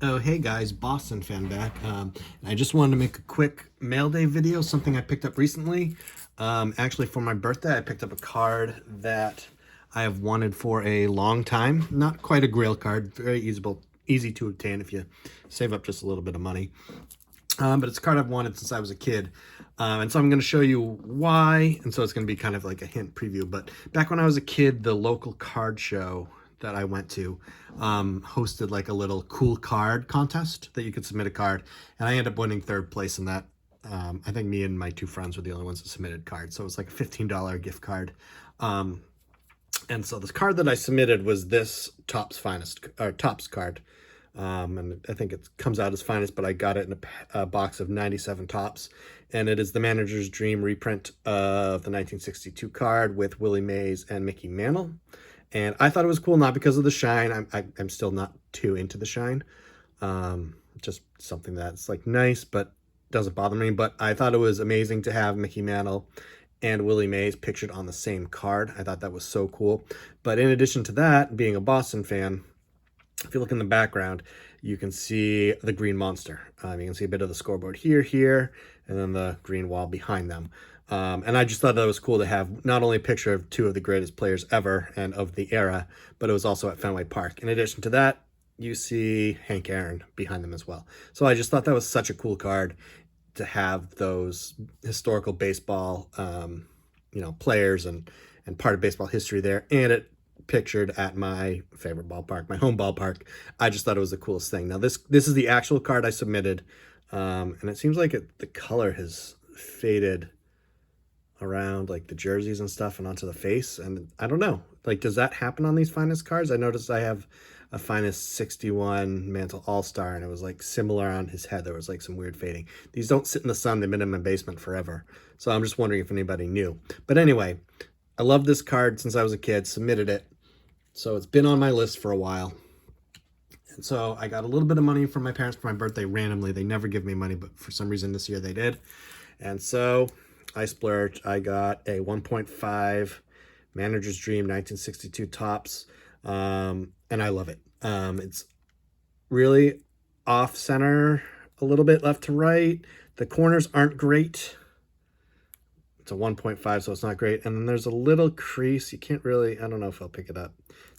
Oh, hey guys, Boston fan back. I just wanted to make a quick mail day video, something I picked up recently. Actually, for my birthday, I picked up a card that I have wanted for a long time. Not quite a Grail card, very easy to obtain if you save up just a little bit of money. But it's a card I've wanted since I was a kid. And so I'm going to show you why. And so it's going to be kind of like a hint preview. But back when I was a kid, the local card show that I went to hosted like a little cool card contest that you could submit a card. And I ended up winning third place in that. I think me and my two friends were the only ones that submitted cards. So it was like a $15 gift card. And so this card that I submitted was this Topps card. And I think it comes out as Finest, but I got it in a box of 97 Topps, and it is the Manager's Dream reprint of the 1962 card with Willie Mays and Mickey Mantle. And I thought it was cool, not because of the shine. I'm still not too into the shine. Just something that's like nice, but doesn't bother me. But I thought it was amazing to have Mickey Mantle and Willie Mays pictured on the same card. I thought that was so cool. But in addition to that, being a Boston fan, if you look in the background, you can see the green monster. You can see a bit of the scoreboard here, and then the green wall behind them. And I just thought that was cool to have not only a picture of two of the greatest players ever and of the era, but it was also at Fenway Park. In addition to that, you see Hank Aaron behind them as well. So I just thought that was such a cool card to have those historical baseball, players and part of baseball history there. And it pictured at my favorite ballpark, my home ballpark. I just thought it was the coolest thing. Now this is the actual card I submitted, and it seems like the color has faded around like the jerseys and stuff and onto the face, and I don't know, like, does that happen on these Finest cards? I noticed I have a Finest 61 Mantle All-Star, and it was like similar on his head. There was like some weird fading. These don't sit in the sun. They've been in my basement forever, so I'm just wondering if anybody knew. But anyway, I love this card since I was a kid, submitted it. So it's been on my list for a while. And so I got a little bit of money from my parents for my birthday randomly. They never give me money, but for some reason this year they did. And so I splurged. I got a 1.5 Manager's Dream 1962 Topps. And I love it. It's really off center, a little bit left to right. The corners aren't great. It's a 1.5, so it's not great. And then there's a little crease. You can't really, I don't know if I'll pick it up.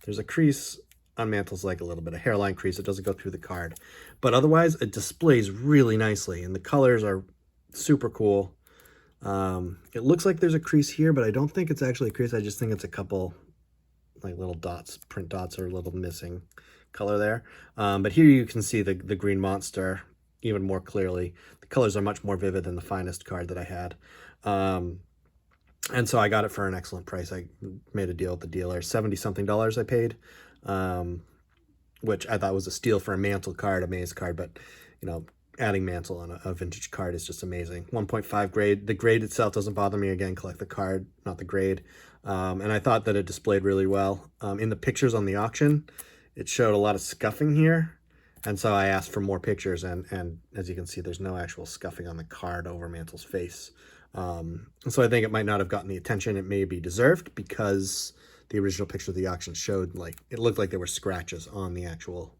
There's a crease on Mantle's, like a little bit of hairline crease. It doesn't go through the card. But otherwise, it displays really nicely. And the colors are super cool. It looks like there's a crease here, but I don't think it's actually a crease. I just think it's a couple like little dots, print dots are a little missing color there. But here you can see the green monster even more clearly. The colors are much more vivid than the Finest card that I had. And so I got it for an excellent price. I made a deal with the dealer, $70-something I paid, which I thought was a steal for a Mantle card, a Mays card, but adding Mantle on a vintage card is just amazing. 1.5 grade. The grade itself doesn't bother me. Again, collect the card, not the grade. And I thought that it displayed really well. In the pictures on the auction, it showed a lot of scuffing here. And so I asked for more pictures, and as you can see, there's no actual scuffing on the card over Mantle's face. So I think it might not have gotten the attention it may be deserved, because the original picture of the auction showed like it looked like there were scratches on the actual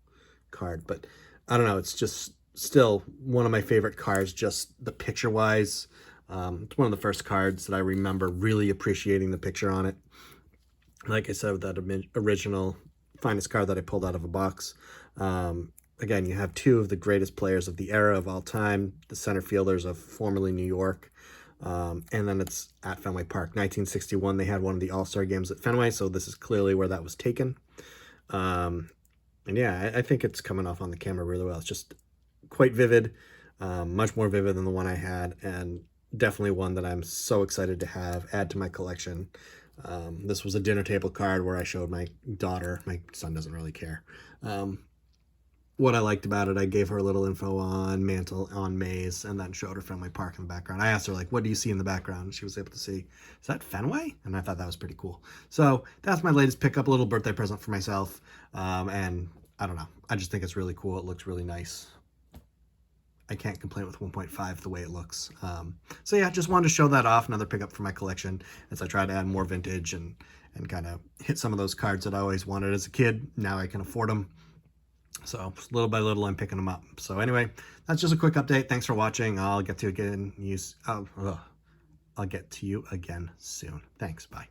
card. But I don't know, it's just still one of my favorite cards, just the picture wise. It's one of the first cards that I remember really appreciating the picture on it. Like I said, with that original Finest card that I pulled out of a box. Again, you have two of the greatest players of the era of all time, the center fielders of formerly New York. And then it's at Fenway Park. 1961, they had one of the All-Star games at Fenway, so this is clearly where that was taken. And yeah, I think it's coming off on the camera really well. It's just quite vivid, much more vivid than the one I had, and definitely one that I'm so excited to add to my collection. This was a dinner table card where I showed my daughter, my son doesn't really care, what I liked about it. I gave her a little info on Mantle, on Mays, and then showed her Fenway Park in the background. I asked her, like, what do you see in the background? And she was able to see, is that Fenway? And I thought that was pretty cool. So that's my latest pickup, a little birthday present for myself. And I don't know, I just think it's really cool. It looks really nice. I can't complain with 1.5 the way it looks. So yeah, just wanted to show that off. Another pickup for my collection as I try to add more vintage and kind of hit some of those cards that I always wanted as a kid. Now I can afford them. So little by little, I'm picking them up. So anyway, that's just a quick update. Thanks for watching. I'll get to you again soon. Thanks. Bye.